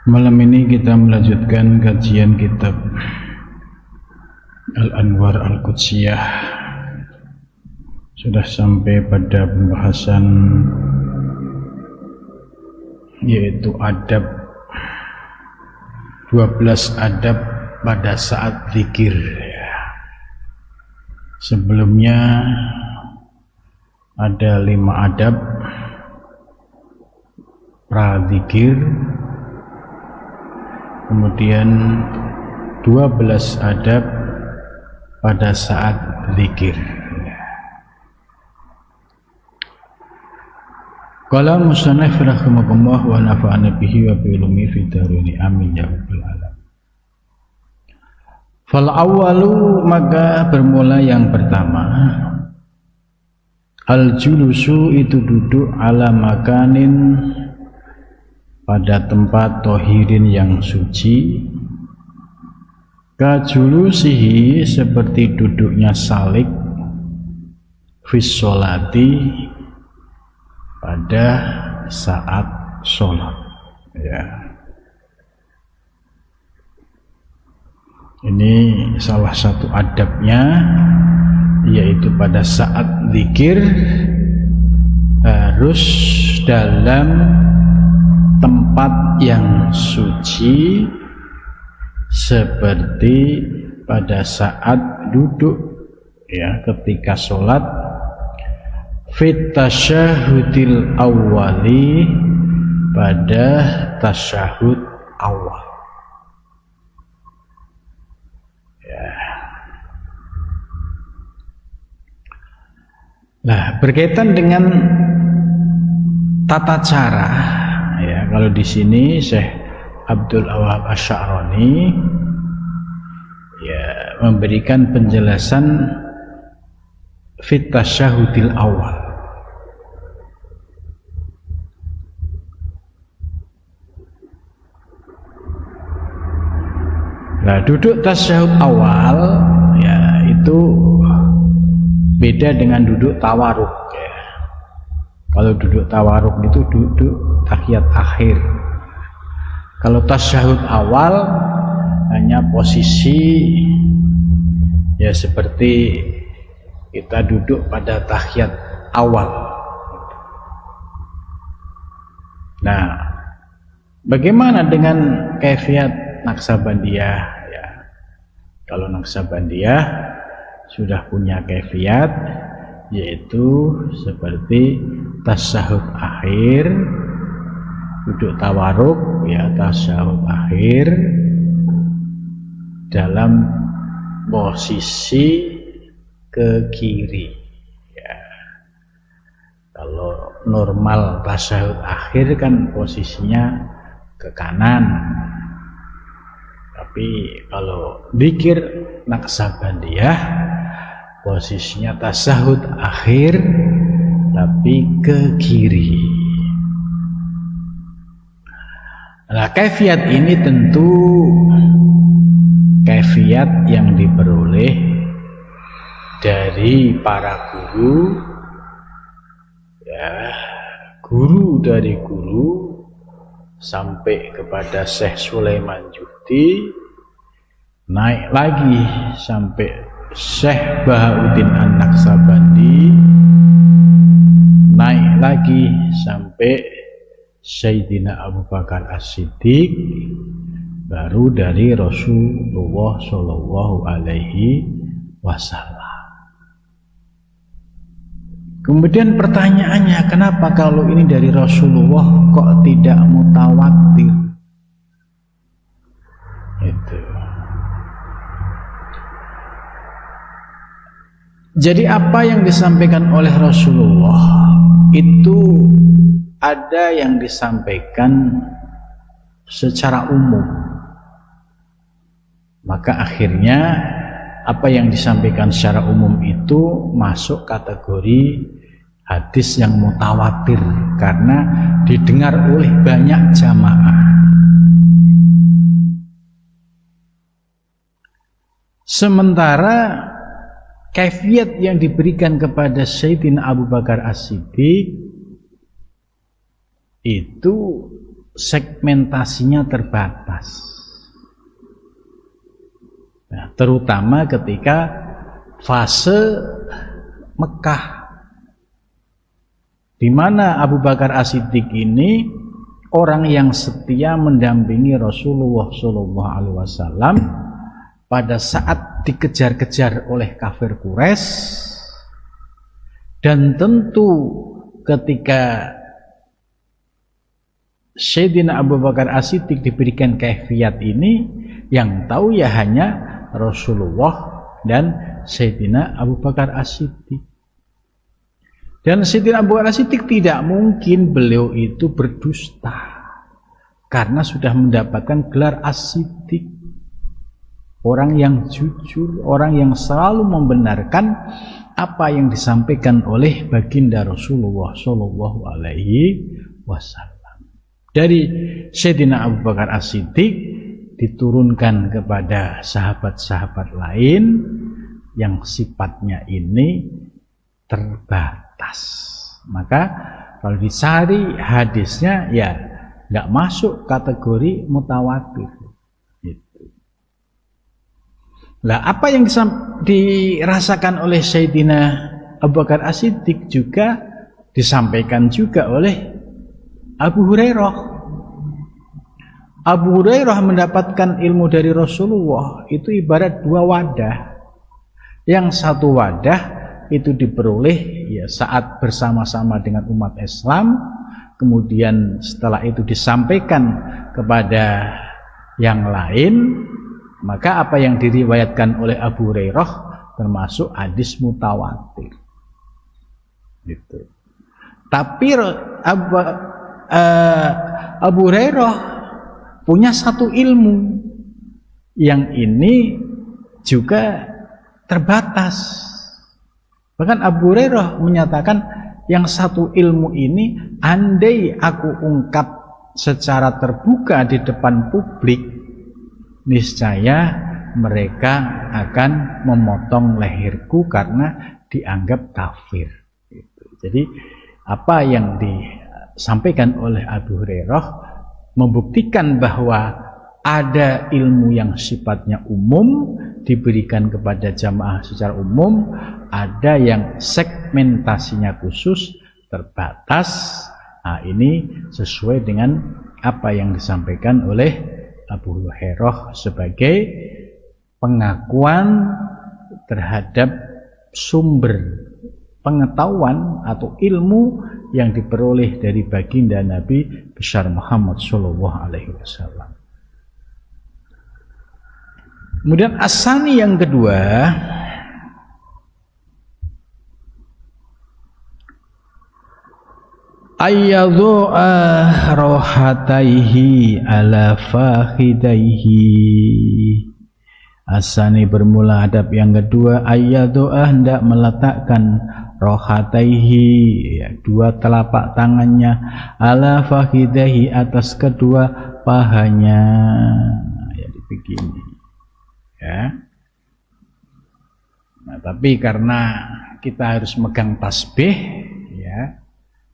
Malam ini kita melanjutkan kajian kitab Al-Anwar Al-Qudsiyah. Sudah sampai pada pembahasan yaitu adab 12 adab pada saat zikir. Sebelumnya ada 5 adab pra-zikir, kemudian 12 adab pada saat zikir. Qala musannif rahimahullah wa nafa'ana bihi wa bi ulumi fid dharain amin ya rabbal alamin. Fal awwalu, maka bermula yang pertama, al julusu itu duduk ala makanin pada tempat tohirin yang suci, kajulusihi seperti duduknya salik, fis sholati pada saat sholat. Ya. Ini salah satu adabnya, yaitu pada saat zikir harus dalam tempat yang suci seperti pada saat duduk, ya, ketika sholat. Fit tasyahudil awwali, pada tasyahud awal. Ya. Nah, berkaitan dengan tata cara, ya, kalau di sini Syekh Abdul Wahab Asy-Sya'rani ya memberikan penjelasan fit tasyahudil awal. Nah, duduk tasyahud awal ya itu beda dengan duduk tawaruk, ya. Kalau duduk tawaruk itu duduk tahiyat akhir. Kalau tasyahud awal hanya posisi ya seperti kita duduk pada tahiyat awal. Nah, bagaimana dengan kaifiat Naqsabandiyah, ya? Kalau Naqsabandiyah sudah punya kaifiat, yaitu seperti tasyahud akhir, duduk tawaruk, ya, tasyahud akhir dalam posisi ke kiri, ya. Kalau normal tasyahud akhir kan posisinya ke kanan, tapi kalau zikir Naqsabandiyah posisinya tasyahud akhir tapi ke kiri. Nah, kaifiat ini tentu kaifiat yang diperoleh dari para guru, ya, guru dari guru sampai kepada Syekh Sulaiman Juhdi, naik lagi sampai Syekh Bahauddin An-Naqsabandi, naik lagi sampai Sayyidina Abu Bakar As-Siddiq, baru dari Rasulullah Shallallahu Alaihi Wasallam. Kemudian pertanyaannya, kenapa kalau ini dari Rasulullah kok tidak mutawatir? Itu. Jadi apa yang disampaikan oleh Rasulullah itu ada yang disampaikan secara umum. Maka akhirnya apa yang disampaikan secara umum itu masuk kategori hadis yang mutawatir karena didengar oleh banyak jamaah. Sementara kaifiat yang diberikan kepada Sayyidina Abu Bakar As-Siddiq itu segmentasinya terbatas. Nah, terutama ketika fase Mekah, di mana Abu Bakar As-Siddiq ini orang yang setia mendampingi Rasulullah SAW pada saat dikejar-kejar oleh kafir Quraisy, dan tentu ketika Sayyidina Abu Bakar As-Siddiq diberikan kaifiat ini, yang tahu ya hanya Rasulullah dan Sayyidina Abu Bakar As-Siddiq. Dan Sayyidina Abu Bakar As-Siddiq tidak mungkin beliau itu berdusta, karena sudah mendapatkan gelar As-Siddiq, orang yang jujur, orang yang selalu membenarkan apa yang disampaikan oleh baginda Rasulullah Shallallahu Alaihi Wasallam. Dari Sayyidina Abu Bakar As-Siddiq diturunkan kepada sahabat-sahabat lain yang sifatnya ini terbatas. Maka kalau dicari hadisnya ya nggak masuk kategori mutawatir. Gitu. Lah apa yang dirasakan oleh Sayyidina Abu Bakar As-Siddiq juga disampaikan juga oleh Abu Hurairah. Abu Hurairah mendapatkan ilmu dari Rasulullah itu ibarat dua wadah. Yang satu wadah itu diperoleh ya saat bersama-sama dengan umat Islam, kemudian setelah itu disampaikan kepada yang lain, maka apa yang diriwayatkan oleh Abu Hurairah termasuk hadis mutawatir. Gitu. Tapi Abu Hurairah punya satu ilmu yang ini juga terbatas. Bahkan Abu Hurairah menyatakan yang satu ilmu ini andai aku ungkap secara terbuka di depan publik, niscaya mereka akan memotong leherku karena dianggap kafir. Jadi apa yang disampaikan oleh Abu Hurairah membuktikan bahwa ada ilmu yang sifatnya umum diberikan kepada jamaah secara umum, ada yang segmentasinya khusus terbatas. Nah, ini sesuai dengan apa yang disampaikan oleh Abu Hurairah sebagai pengakuan terhadap sumber pengetahuan atau ilmu yang diperoleh dari baginda Nabi besar Muhammad Shallallahu Alaihi Wasallam. Kemudian asani yang kedua, ayyadhu'a rohataihi ala fakhidaihi. Asani bermula adab yang kedua, ayyadhu'a hendak meletakkan rohataihi ya, dua telapak tangannya ala fakhidaihi atas kedua pahanya, ya begini ya. Nah, tapi karena kita harus megang tasbih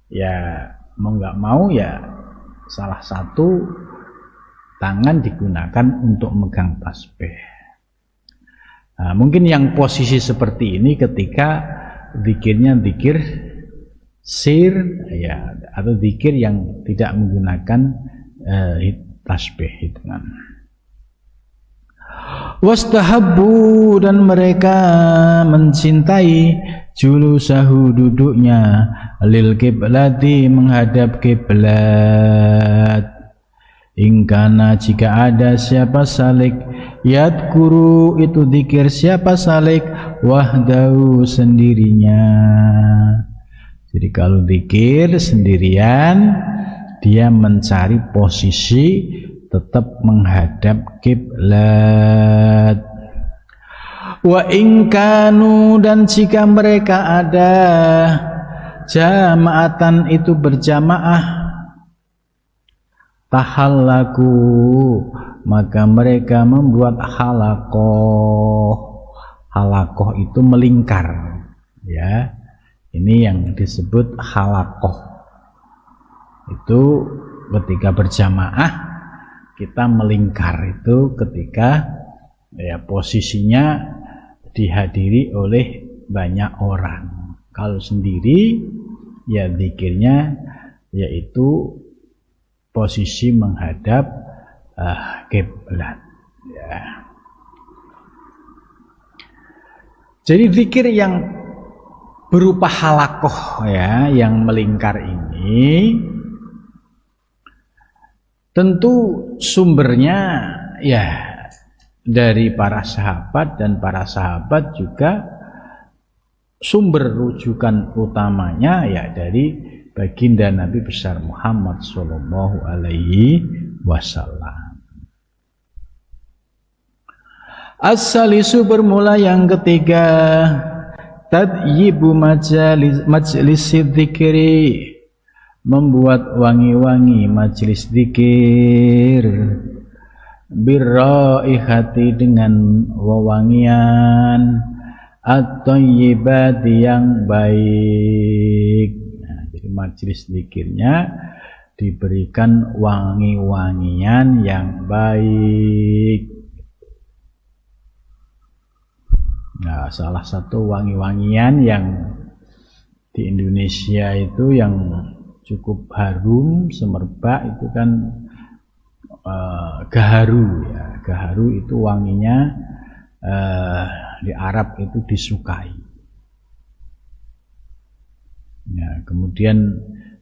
ya mau nggak mau ya salah satu tangan digunakan untuk megang tasbih. Nah, mungkin yang posisi seperti ini ketika zikirnya zikir sir ya, atau zikir yang tidak menggunakan tasbih hitungan. Wastahabbu, dan mereka mencintai julusahu, duduknya, lil kiblati, menghadap kiblat. Ingkana, jika ada siapa salik, yadkuru, itu zikir siapa salik, wahdahu, sendirinya. Jadi kalau zikir sendirian, dia mencari posisi tetap menghadap kiblat. Wa ingkanu, dan jika mereka ada jamaatan, itu berjamaah, tahallaku, maka mereka membuat halakoh. Halakoh itu melingkar ya, ini yang disebut halakoh. Itu ketika berjamaah kita melingkar itu ketika ya posisinya dihadiri oleh banyak orang. Kalau sendiri ya zikirnya yaitu posisi menghadap kiblat ya. Jadi zikir yang berupa halakoh ya, yang melingkar ini tentu sumbernya ya dari para sahabat, dan para sahabat juga sumber rujukan utamanya ya dari baginda Nabi besar Muhammad sallallahu alaihi wasallam. As-salisu bermula yang ketiga, tadyibu majlis dzikri, membuat wangi-wangi majelis zikir, birraihati dengan wewangian, at-thayyibati yang baik. Nah, jadi majelis zikirnya diberikan wangi-wangian yang baik. Nah, salah satu wangi-wangian yang di Indonesia itu yang cukup harum, semerbak itu kan gaharu ya. Gaharu itu wanginya di Arab itu disukai. Nah, kemudian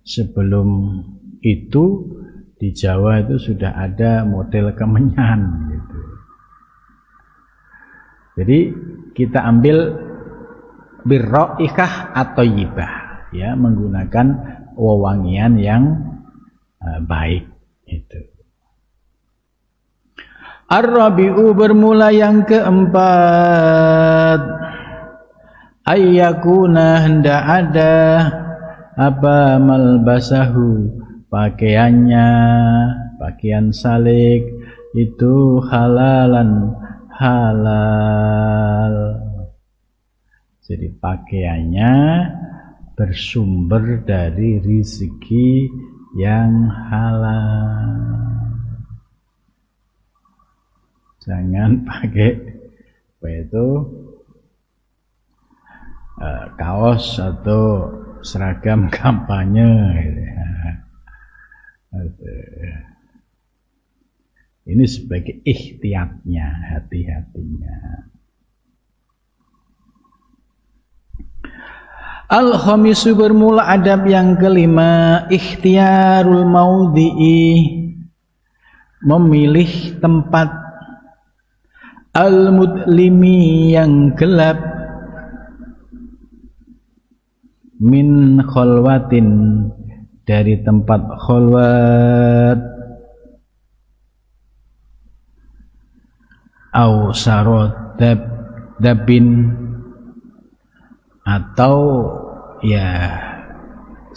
sebelum itu di Jawa itu sudah ada model kemenyan gitu. Jadi kita ambil birraihah atau yibah ya, menggunakan wewangian yang baik itu. Ar-rabi'u bermula yang keempat, ayyakuna hendak ada apa malbasahu pakaiannya, pakaian salik itu halalan halal. Jadi pakaiannya bersumber dari rezeki yang halal. Jangan pakai apa itu kaos atau seragam kampanye gitu ya. Ini sebagai ikhtiyatnya, hati-hatinya. Al-khamisu bermula adab yang kelima, ikhtiyarul maudhi'i, memilih tempat, al-mudlimi yang gelap, min kholwatin dari tempat kholwat, au sarot dabin atau ya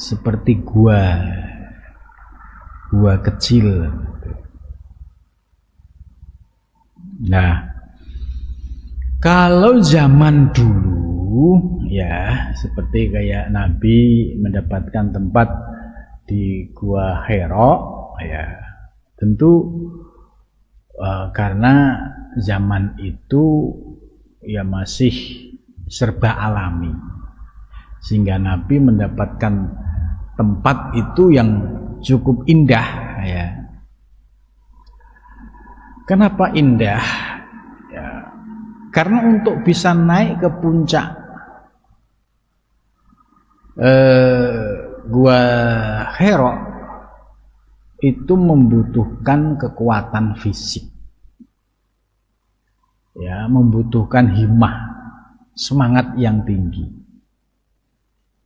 seperti gua kecil. Nah, kalau zaman dulu ya seperti kayak Nabi mendapatkan tempat di Gua Hira ya, tentu karena zaman itu ya masih serba alami, sehingga Nabi mendapatkan tempat itu yang cukup indah ya. Kenapa indah? Ya, karena untuk bisa naik ke puncak Gua Hira itu membutuhkan kekuatan fisik, ya, membutuhkan himmah, semangat yang tinggi.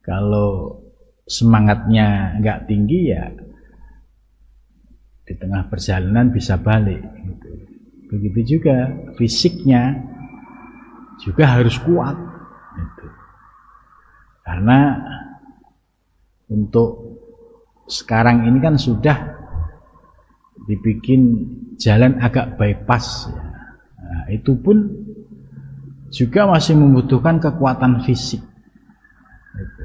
Kalau semangatnya nggak tinggi ya di tengah perjalanan bisa balik gitu. Begitu juga fisiknya juga harus kuat gitu. Karena untuk sekarang ini kan sudah dibikin jalan agak bypass ya. Nah, itu pun juga masih membutuhkan kekuatan fisik gitu.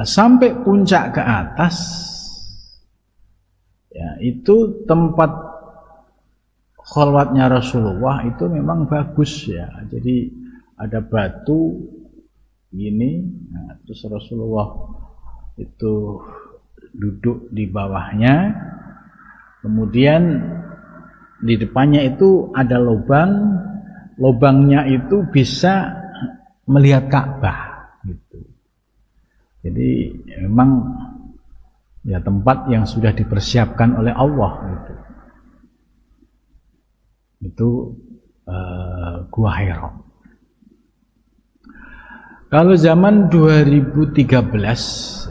Sampai puncak ke atas Ya, itu tempat khalwatnya Rasulullah itu memang bagus ya. Jadi ada batu gini, nah, terus Rasulullah itu duduk di bawahnya, kemudian di depannya itu ada lubang, lubangnya itu bisa melihat Ka'bah gitu. Jadi memang ya tempat yang sudah dipersiapkan oleh Allah gitu. Itu Gua Hira. Kalau zaman 2013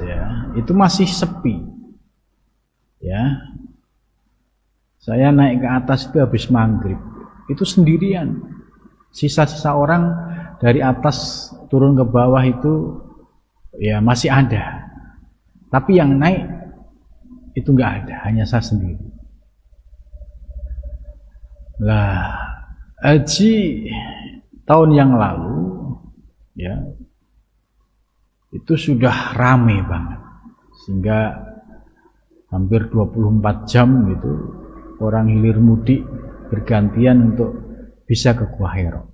ya, itu masih sepi. Ya. Saya naik ke atas itu habis maghrib. Itu sendirian. Sisa-sisa orang dari atas turun ke bawah itu ya masih ada. Tapi yang naik itu enggak ada, hanya saya sendiri. Lah, haji tahun yang lalu ya itu sudah rame banget, sehingga hampir 24 jam gitu orang hilir mudik bergantian untuk bisa ke Gua Hira.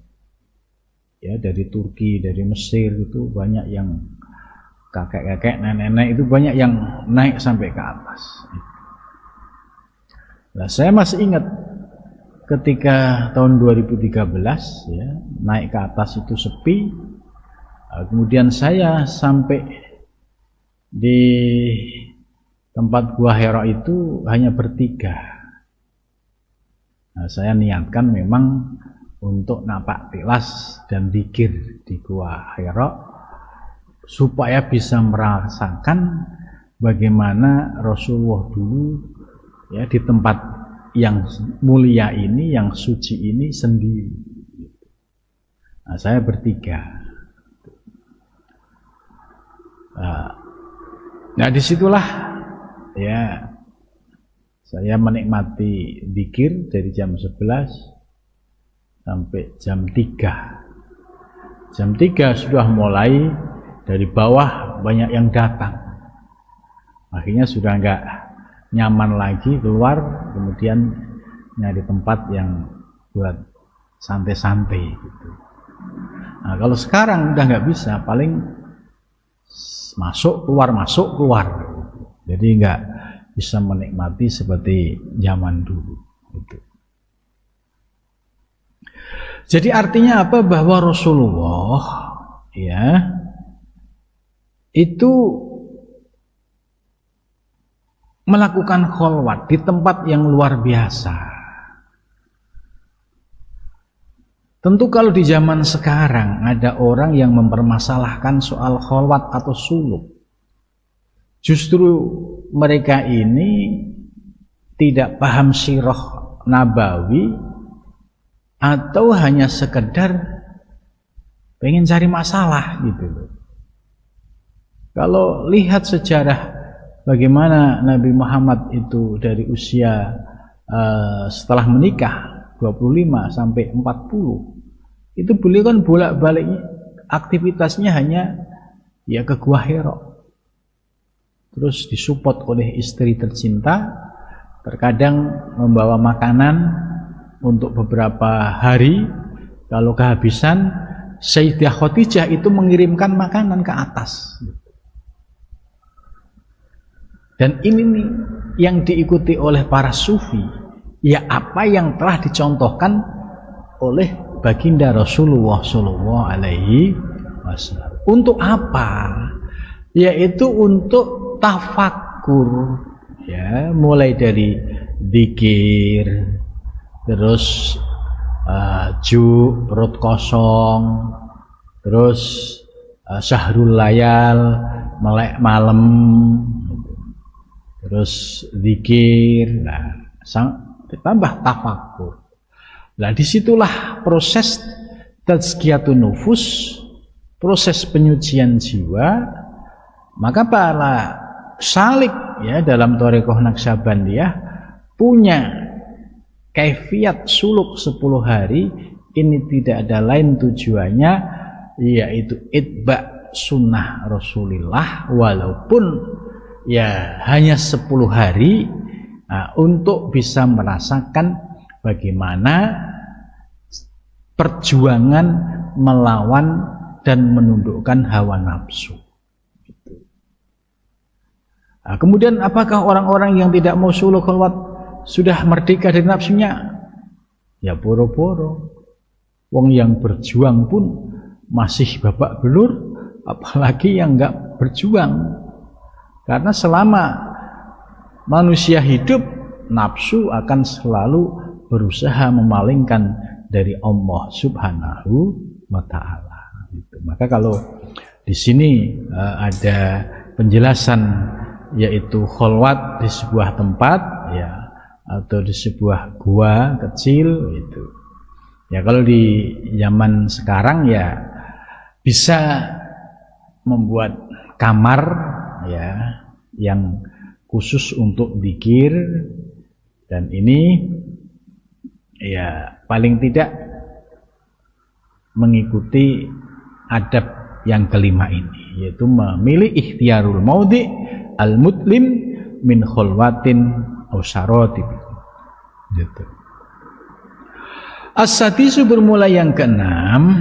Ya, dari Turki, dari Mesir itu banyak yang kakek-kakek, nenek-nenek itu banyak yang naik sampai ke atas. Nah, saya masih ingat ketika tahun 2013 ya, naik ke atas itu sepi. Kemudian saya sampai di tempat Gua Hira itu hanya bertiga. Nah, saya niatkan memang untuk napak tilas dan zikir di Gua Hira supaya bisa merasakan bagaimana Rasulullah dulu ya di tempat yang mulia ini, yang suci ini sendiri. Nah, saya bertiga. Nah, disitulah ya saya menikmati zikir dari jam 11 sampai jam 3. Jam 3 sudah mulai dari bawah banyak yang datang. Akhirnya sudah enggak nyaman lagi keluar, kemudian nyari tempat yang buat santai-santai gitu. Nah, kalau sekarang udah nggak bisa, paling masuk keluar, jadi nggak bisa menikmati seperti zaman dulu gitu. Jadi artinya apa? Bahwa Rasulullah ya itu melakukan khalwat di tempat yang luar biasa. Tentu kalau di zaman sekarang ada orang yang mempermasalahkan soal khalwat atau suluk, justru mereka ini tidak paham sirah nabawi atau hanya sekedar pengen cari masalah gitu. Kalau lihat sejarah bagaimana Nabi Muhammad itu dari usia setelah menikah 25 sampai 40, itu beliau kan bolak-balik aktivitasnya hanya ya ke Gua Hira. Terus disupport oleh istri tercinta, terkadang membawa makanan untuk beberapa hari. Kalau kehabisan, Sayyidah Khadijah itu mengirimkan makanan ke atas. Dan ini nih yang diikuti oleh para sufi, ya apa yang telah dicontohkan oleh baginda Rasulullah Shallallahu Alaihi Wasallam. Untuk apa? Yaitu untuk tafakur, ya, mulai dari zikir, terus perut kosong, terus syahrul layal, melek malam, terus zikir, nah, ditambah tafakur. Nah, disitulah proses tazkiyatun nufus, proses penyucian jiwa. Maka para salik ya dalam thariqah Naqsyabandiyah punya kaifiat suluk 10 hari. Ini tidak ada lain tujuannya yaitu itba sunnah Rasulullah, walaupun ya hanya 10 hari, untuk bisa merasakan bagaimana perjuangan melawan dan menundukkan hawa nafsu. Kemudian apakah orang-orang yang tidak mau suluk khalwat sudah merdeka dari nafsunya? Ya boro-boro. Wong yang berjuang pun masih babak belur, apalagi yang enggak berjuang. Karena selama manusia hidup, nafsu akan selalu berusaha memalingkan dari Allah Subhanahu wa Ta'ala. Maka kalau di sini ada penjelasan, yaitu khalwat di sebuah tempat, ya, atau di sebuah gua kecil, itu. Ya kalau di zaman sekarang ya bisa membuat kamar, ya, yang khusus untuk zikir, dan ini ya paling tidak mengikuti adab yang kelima ini, yaitu memilih ikhtiarul maudhi al-mutlim min khulwatin aw syarati. Gitu. As-sadisu bermula yang keenam,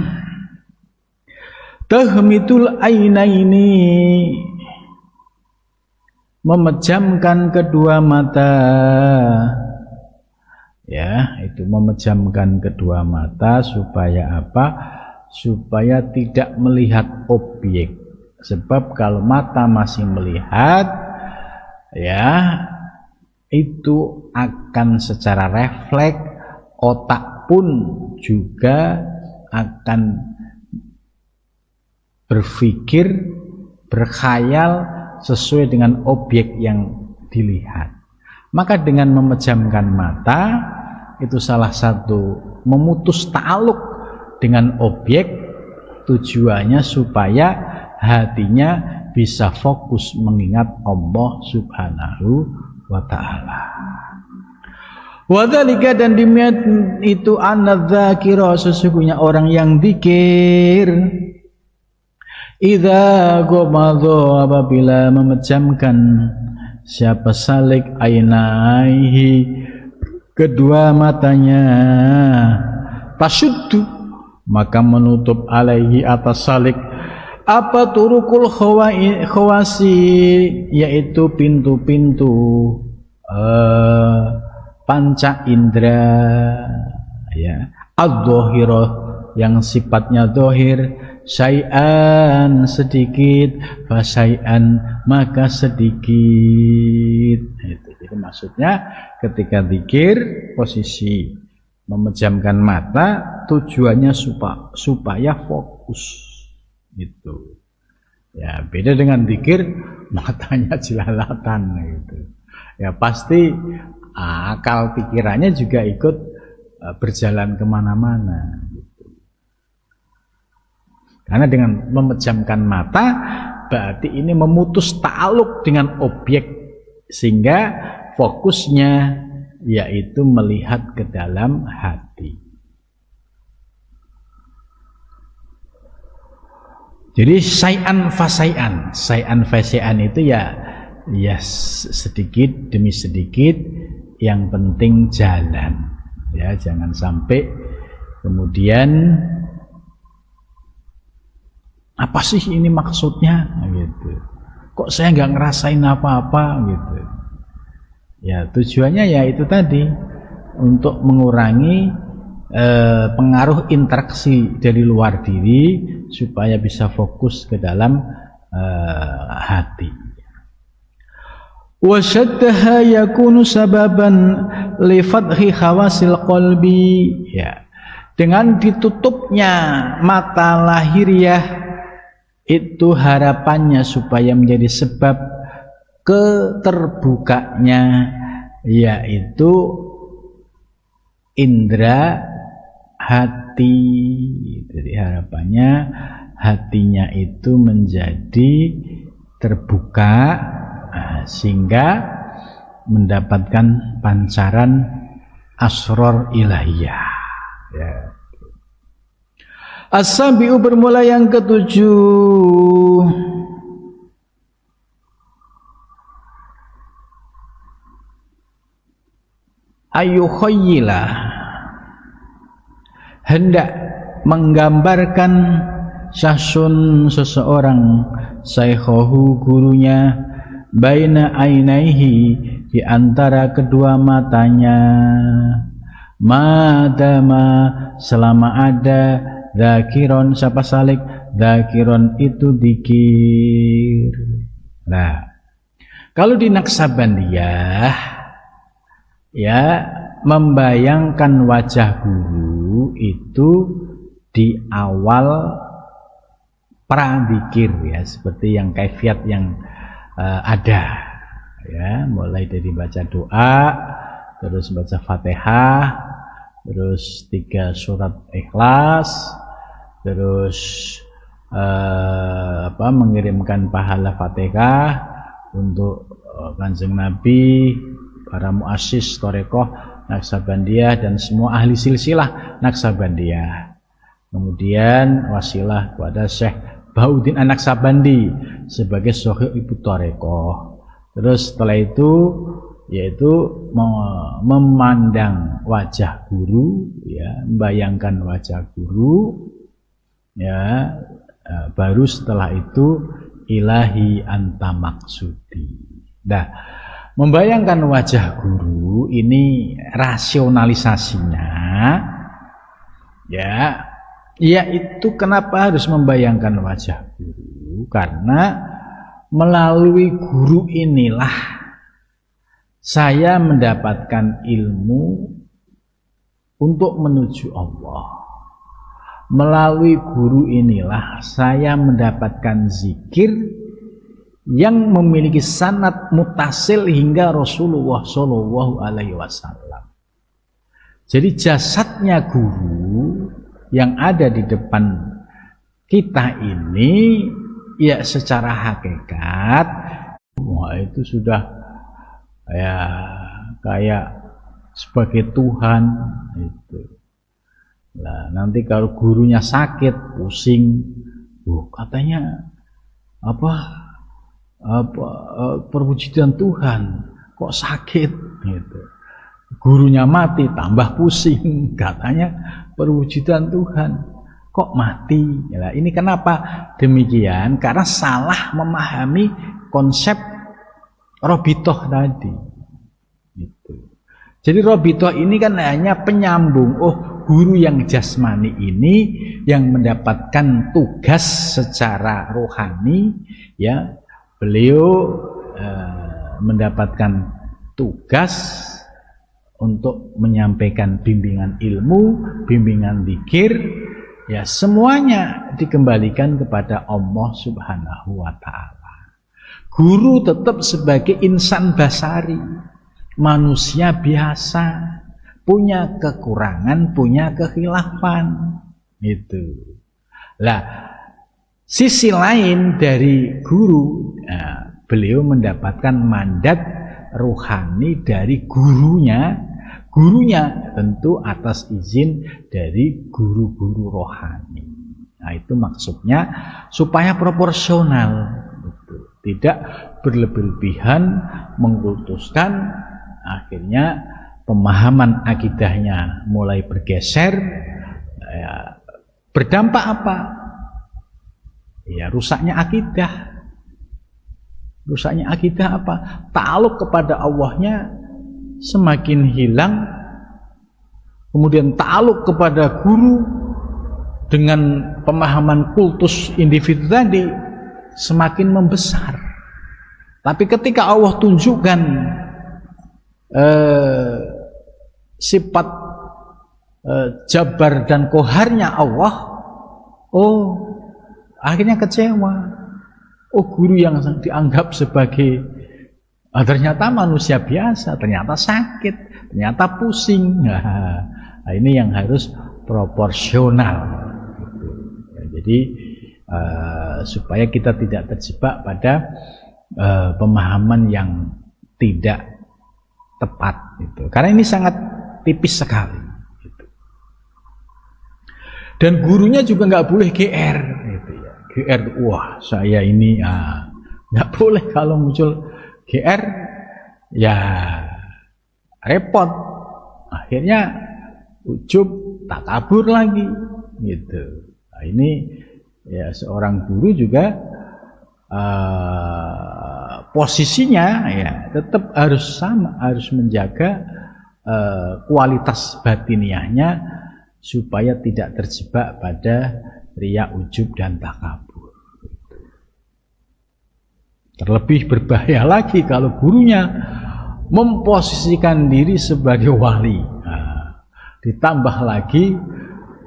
tahmitul ainaini, memejamkan kedua mata. Ya, itu memejamkan kedua mata supaya apa? Supaya tidak melihat objek. Sebab kalau mata masih melihat, ya, itu akan secara refleks, otak pun juga akan berpikir, berkhayal sesuai dengan objek yang dilihat. Maka dengan memejamkan mata, itu salah satu memutus ta'aluk dengan objek, tujuannya supaya hatinya bisa fokus mengingat Allah Subhanahu wa Ta'ala. Wadzalika, dan demikian itu annadzakira, sesungguhnya orang yang zikir, idza ghamadha, apabila memejamkan siapa salik ainaihi, kedua matanya, tasyuddu, maka menutup alaihi atas salik apa turukul khawasi, yaitu pintu-pintu panca indera, ya, adh-dhahirah, yang sifatnya zahir, syai'an sedikit, fasyai'an maka sedikit. Itu. Jadi maksudnya ketika zikir, posisi memejamkan mata, tujuannya supaya fokus. Gitu. Ya, beda dengan zikir matanya jelalatan gitu. Ya pasti akal pikirannya juga ikut berjalan kemana-mana gitu. Karena dengan memejamkan mata berarti ini memutus ta'aluk dengan objek, sehingga fokusnya yaitu melihat ke dalam hati. Jadi syai'an fasai'an, syai'an fasai'an itu ya sedikit demi sedikit, yang penting jalan. Ya, jangan sampai kemudian apa sih ini maksudnya gitu. Kok saya nggak ngerasain apa-apa gitu. Ya, tujuannya ya itu tadi, untuk mengurangi pengaruh interaksi dari luar diri supaya bisa fokus ke dalam hati. Wa syaddaha yakunu sababan li fathi khawasil qalbi, ya, dengan ditutupnya mata lahiriah itu harapannya supaya menjadi sebab keterbukanya yaitu indera hati. Jadi harapannya hatinya itu menjadi terbuka, sehingga mendapatkan pancaran asror ilahiyah. Ya. As-sabi'u bermula yang ketujuh, ayukhayyila, hendak menggambarkan syahsun seseorang, saykhahu gurunya, baina ainaihi di antara kedua matanya, madama selama ada, dzakiron siapa salik, dzakiron itu dzikir. Nah, kalau di Naksabandiyah ya membayangkan wajah guru itu di awal prazikir ya, seperti yang kaifiat yang ada ya, mulai dari baca doa, terus baca Fatihah, terus 3 surat Ikhlas, terus mengirimkan pahala Fatihah untuk Kanjeng Nabi, para muassis Thariqah Naksabandiyah dan semua ahli silsilah Naksabandiyah. Kemudian wasilah kepada Syekh Bahauddin An-Naksabandi sebagai Sohib Ibu Thariqah. Terus setelah itu yaitu memandang wajah guru ya, membayangkan wajah guru ya, baru setelah itu ilahi anta maksudi. Nah, membayangkan wajah guru ini rasionalisasinya ya, yaitu kenapa harus membayangkan wajah guru, karena melalui guru inilah saya mendapatkan ilmu untuk menuju Allah. Melalui guru inilah saya mendapatkan zikir yang memiliki sanad mutasil hingga Rasulullah Shallallahu Alaihi Wasallam. Jadi jasadnya guru yang ada di depan kita ini ya secara hakikat wah itu sudah ya kayak sebagai Tuhan itu. Nah, nanti kalau gurunya sakit, pusing, katanya perwujudan Tuhan kok sakit gitu. Gurunya mati tambah pusing, katanya perwujudan Tuhan kok mati. Nah, ini kenapa demikian? Karena salah memahami konsep robitoh tadi. Gitu. Jadi robitoh ini kan hanya penyambung. Oh, guru yang jasmani ini yang mendapatkan tugas secara rohani, ya beliau mendapatkan tugas untuk menyampaikan bimbingan ilmu, bimbingan zikir, ya semuanya dikembalikan kepada Allah Subhanahu wa Ta'ala. Guru tetap sebagai insan basari, manusia biasa, punya kekurangan, punya kekhilafan. Itu. Lah, sisi lain dari guru, beliau mendapatkan mandat rohani dari gurunya. Gurunya tentu atas izin dari guru-guru rohani. Nah, itu maksudnya supaya proporsional, gitu. Tidak berlebih-lebihan mengkultuskan, akhirnya pemahaman akidahnya mulai bergeser, ya, berdampak apa? Ya rusaknya akidah. Rusaknya akidah apa? Ta'aluk kepada Allahnya semakin hilang, kemudian ta'aluk kepada guru dengan pemahaman kultus individu tadi semakin membesar. Tapi ketika Allah tunjukkan sifat jabar dan koharnya Allah, akhirnya kecewa. Guru yang dianggap sebagai ternyata manusia biasa, ternyata sakit, ternyata pusing. Nah, ini yang harus proporsional. Jadi supaya kita tidak terjebak pada pemahaman yang tidak tepat gitu. Karena ini sangat tipis sekali gitu. Dan gurunya juga nggak boleh GR gitu ya. GR, wah saya ini nggak boleh. Kalau muncul GR ya repot akhirnya ujub, takabur lagi gitu. Nah, ini ya seorang guru juga posisinya ya tetap harus sama, harus menjaga kualitas batiniahnya supaya tidak terjebak pada riya, ujub dan takabur. Terlebih berbahaya lagi kalau gurunya memposisikan diri sebagai wali, ditambah lagi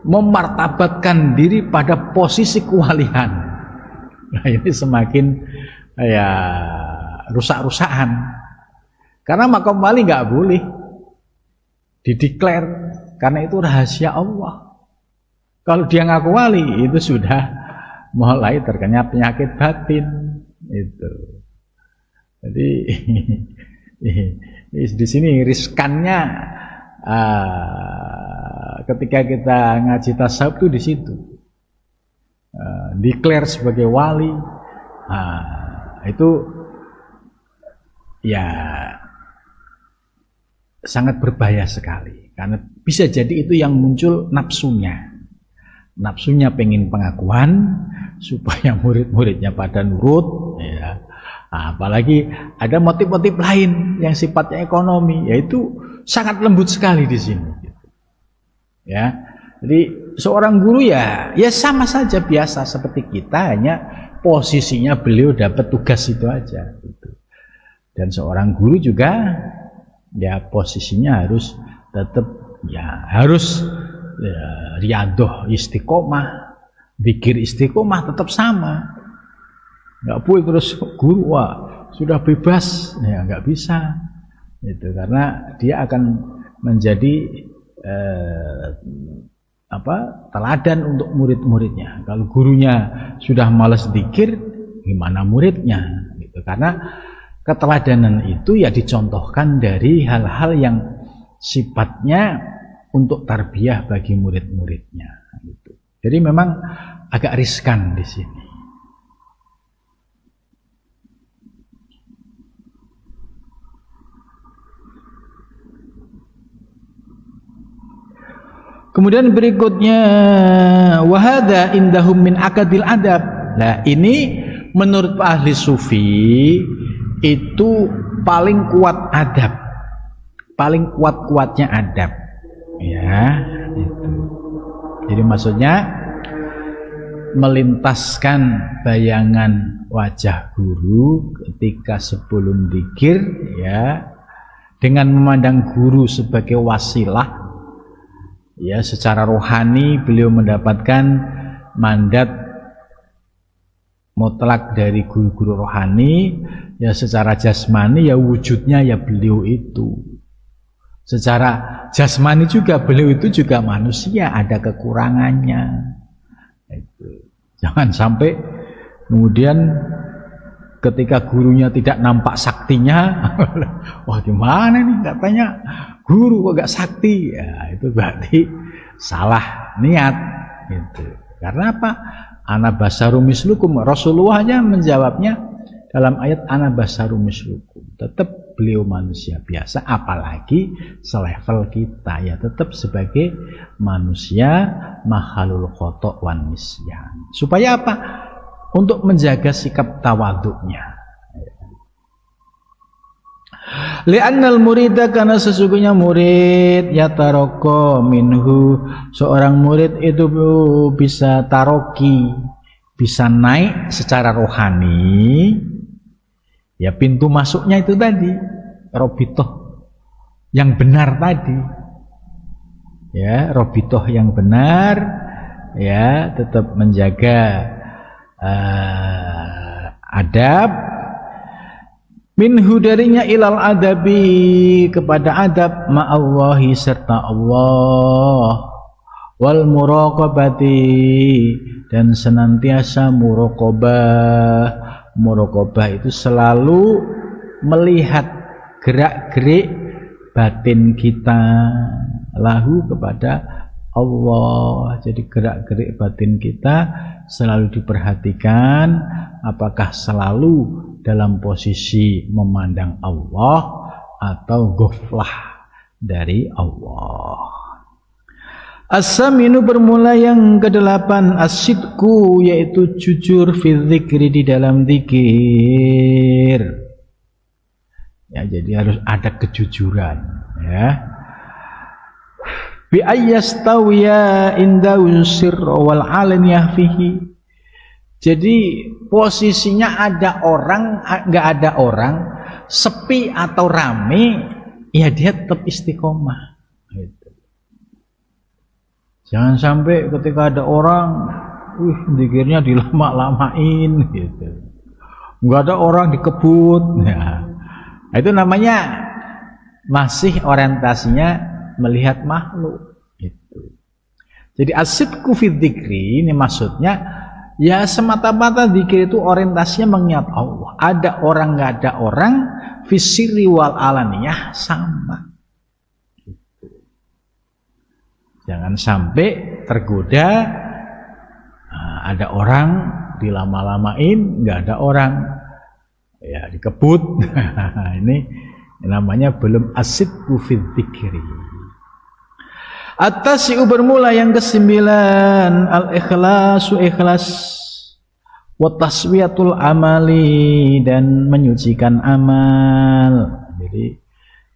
memartabatkan diri pada posisi kewalian. Nah, ini semakin ya rusak-rusakan. Karena makom wali nggak boleh dideklar, karena itu rahasia Allah. Kalau dia ngaku wali, itu sudah mulai terkena penyakit batin itu. Jadi di sini riskannya ketika kita ngaji tasawuf itu di situ. Declare sebagai wali, itu ya sangat berbahaya sekali, karena bisa jadi itu yang muncul nafsunya pengen pengakuan supaya murid-muridnya pada nurut ya. Apalagi ada motif-motif lain yang sifatnya ekonomi, yaitu sangat lembut sekali di sini ya. Jadi seorang guru ya sama saja biasa seperti kita, hanya posisinya beliau dapat tugas itu aja gitu. Dan seorang guru juga ya posisinya harus tetap ya harus riyadhah istiqomah, zikir istiqomah tetap sama. Nggak boleh terus guru sudah bebas ya, nggak bisa itu, karena dia akan menjadi teladan untuk murid-muridnya. Kalau gurunya sudah malas zikir, gimana muridnya gitu. Karena keteladanan itu ya dicontohkan dari hal-hal yang sifatnya untuk tarbiyah bagi murid-muridnya gitu. Jadi memang agak riskan di sini. Kemudian berikutnya wahada indahum min akadil adab. Nah, ini menurut ahli sufi itu paling kuat adab, paling kuat-kuatnya adab ya itu. Jadi maksudnya melintaskan bayangan wajah guru ketika sebelum dzikir ya, dengan memandang guru sebagai wasilah ya, secara rohani beliau mendapatkan mandat mutlak dari guru-guru rohani ya. Secara jasmani ya wujudnya ya beliau itu, secara jasmani juga beliau itu juga manusia, ada kekurangannya itu. Jangan sampai kemudian ketika gurunya tidak nampak saktinya wah gimana nih katanya guru kok gak sakti ya, itu berarti salah niat gitu. Karena apa? Ana basarum mislukum, Rasulullah hanya menjawabnya dalam ayat ana basarum mislukum. Tetap beliau manusia biasa, apalagi selevel kita ya, tetap sebagai manusia makhluk khata' wan nisyan. Supaya apa? Untuk menjaga sikap tawaduknya. Li'annal murida, karena sesungguhnya murid ya taroko minhu, seorang murid itu bisa taroki, bisa naik secara rohani ya. Pintu masuknya itu tadi robitoh yang benar tadi ya, robitoh yang benar ya, tetap menjaga adab, minhu darinya ilal adabi, kepada adab, ma'allahi serta Allah, wal muraqabati, dan senantiasa muraqabah. Muraqabah itu selalu melihat gerak-gerik batin kita lahu kepada Allah. Jadi gerak-gerik batin kita selalu diperhatikan, apakah selalu dalam posisi memandang Allah atau ghaflah dari Allah. As-saminu bermula yang ke-8 as-sidqu, yaitu jujur fi dzikri, di dalam zikir. Ya, jadi harus ada kejujuran, ya. Bi ayyastawiya indahu sirr wal alaniyah fihi. Jadi posisinya ada orang, enggak ada orang, sepi atau rame, ya dia tetap istiqomah. Gitu. Jangan sampai ketika ada orang, zikirnya dilama-lamain, gitu. Enggak ada orang dikebut. Ya. Itu namanya masih orientasinya melihat makhluk. Gitu. Jadi as-sidqu fi dzikri ini maksudnya ya semata-mata zikir itu orientasinya mengingat Allah. Ada orang nggak ada orang, fisiri wal alaniyah sama. Gitu. Jangan sampai tergoda ada orang dilama-lamain, nggak ada orang, ya dikebut. Ini namanya belum as-sidqu fi dzikri. At-tasi'u bermula yang ke-9 al-ikhlasu, ikhlas, wa taswiyatul amali, dan menyucikan amal. Jadi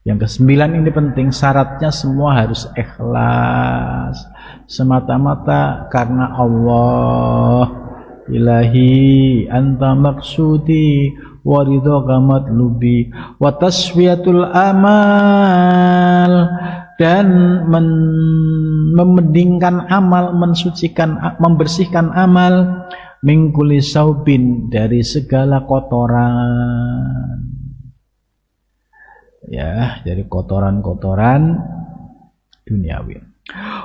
yang ke-9 ini penting, syaratnya semua harus ikhlas, semata-mata karena Allah. Ilahi anta maksudi wa ridhaka matlubi wa taswiyatul amal, dan memendingkan amal, mensucikan, membersihkan amal, min kulli saubin, dari segala kotoran, ya, dari kotoran-kotoran duniawi.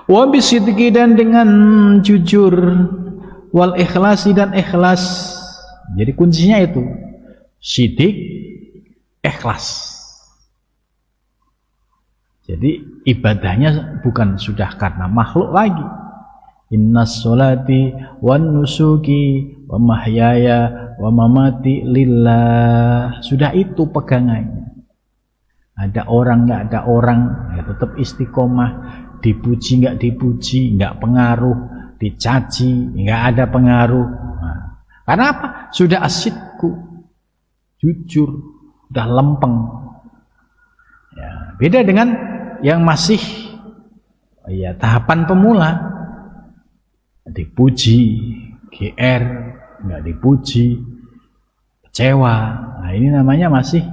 Wa bisidqi, dan dengan jujur, wal ikhlasi, dan ikhlas. Jadi kuncinya itu sidik, ikhlas. Jadi ibadahnya bukan sudah karena makhluk lagi. Innas sholati wan nusuki wa mahyaya wa mamati lillah. Sudah itu pegangannya. Ada orang nggak ada orang, ya tetap istiqomah. Dipuji nggak dipuji nggak pengaruh, dicaci nggak ada pengaruh. Nah, karena apa? Sudah asyidku, jujur, sudah lempeng. Ya, beda dengan yang masih ya tahapan pemula, dipuji, GR, nggak dipuji, kecewa. Nah, ini namanya masih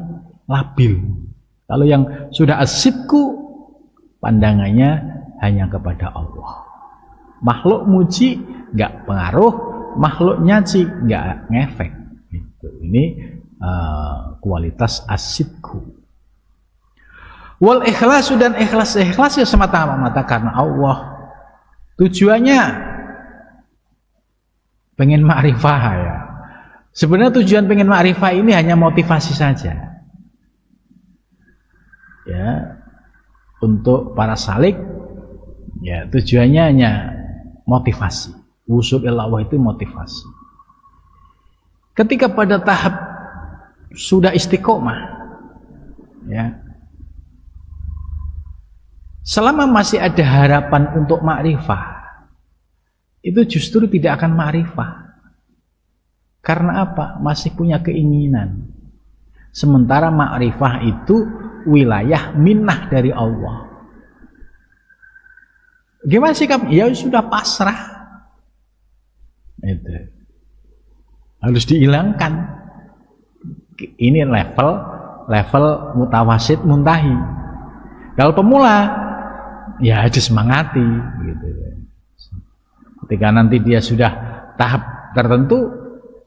labil. Kalau yang sudah asyidku, pandangannya hanya kepada Allah. Makhluk muji nggak pengaruh, makhluk nyaci nggak ngefek. Gitu. Ini kualitas asyidku. Wal ikhlasu, dan ikhlas ya semata-mata karena Allah. Tujuannya pengen ma'rifah, ya. Sebenarnya tujuan pengen ma'rifah ini hanya motivasi saja. Ya, untuk para salik, ya tujuannya hanya motivasi. Wusul ila Allah itu motivasi. Ketika pada tahap sudah istiqomah, ya, selama masih ada harapan untuk ma'rifah, itu justru tidak akan ma'rifah. Karena apa? Masih punya keinginan. Sementara ma'rifah itu wilayah minnah dari Allah. Gimana sikap? Ya sudah pasrah. Itu harus dihilangkan. Ini level mutawasid muntahi. Kalau pemula, ya disemangati gitu. Ketika nanti dia sudah tahap tertentu,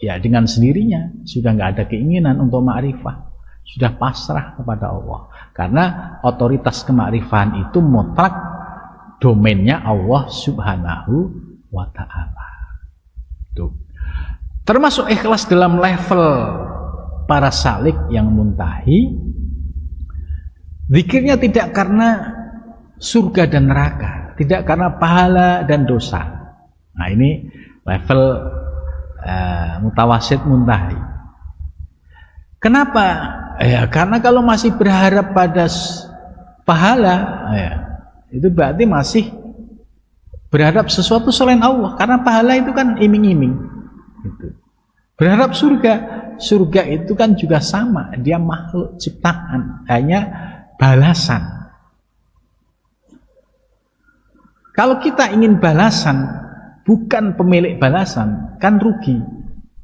ya dengan sendirinya sudah nggak ada keinginan untuk ma'rifah, sudah pasrah kepada Allah. Karena otoritas kemakrifan itu mutlak domainnya Allah Subhanahu wa ta'ala. Tuh. Termasuk ikhlas dalam level para salik yang muntahi, zikirnya tidak karena surga dan neraka, tidak karena pahala dan dosa. Nah, ini level mutawasid muntahi. Kenapa? Ya karena kalau masih berharap pada pahala, ya, itu berarti masih berharap sesuatu selain Allah, karena pahala itu kan iming-iming. Gitu. Berharap surga, surga itu kan juga sama, dia makhluk ciptaan, hanya balasan. Kalau kita ingin balasan, bukan pemilik balasan, kan rugi.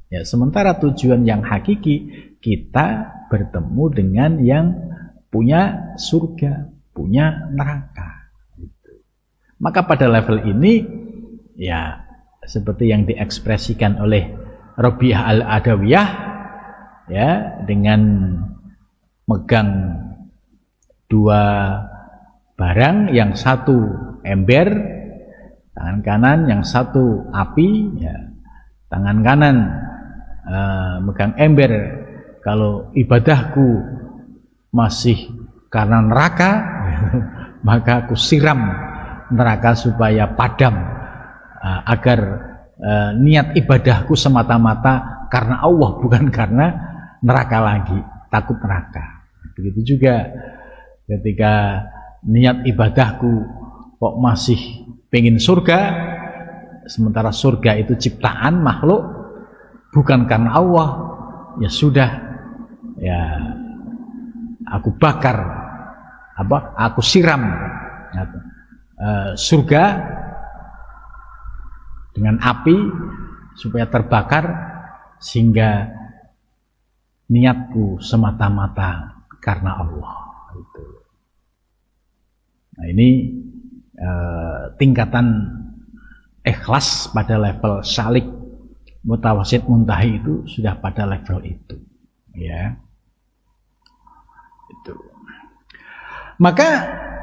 Ya, sementara tujuan yang hakiki, kita bertemu dengan yang punya surga, punya neraka. Maka pada level ini, ya seperti yang diekspresikan oleh Rabi'ah al-Adawiyah, ya, dengan megang dua barang, yang satu ember, tangan kanan, yang satu api, ya, tangan kanan megang ember. Kalau ibadahku masih karena neraka, maka aku siram neraka supaya padam, agar niat ibadahku semata-mata karena Allah, bukan karena neraka lagi, takut neraka. Begitu juga ketika niat ibadahku kok masih pengen surga, sementara surga itu ciptaan makhluk, bukan karena Allah, ya sudah, ya aku bakar, aku siram surga dengan api supaya terbakar, sehingga niatku semata-mata karena Allah. Nah, ini tingkatan ikhlas pada level syalik, mutawasid, muntahi itu sudah pada level itu, ya. Itu. Maka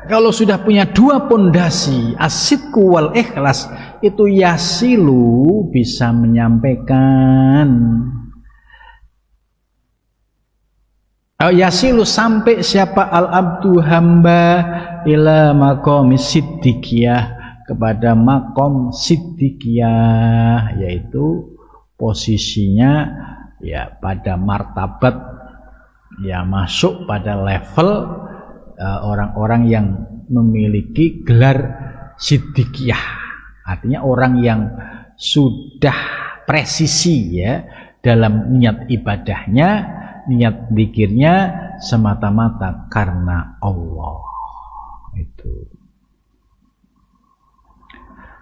kalau sudah punya dua pondasi, as-sidqu wal ikhlas, itu yasilu, bisa menyampaikan, yasilu, sampai siapa al-abdu, hamba, ila maqam siddiqiyah, kepada makom siddiqiyah, yaitu posisinya ya pada martabat, ya masuk pada level orang-orang yang memiliki gelar siddiqiyah, artinya orang yang sudah presisi, ya, dalam niat ibadahnya, niat zikirnya semata-mata karena Allah. Itu.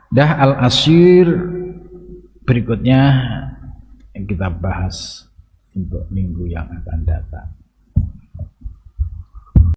Dah al-asyir berikutnya yang kita bahas untuk minggu yang akan datang.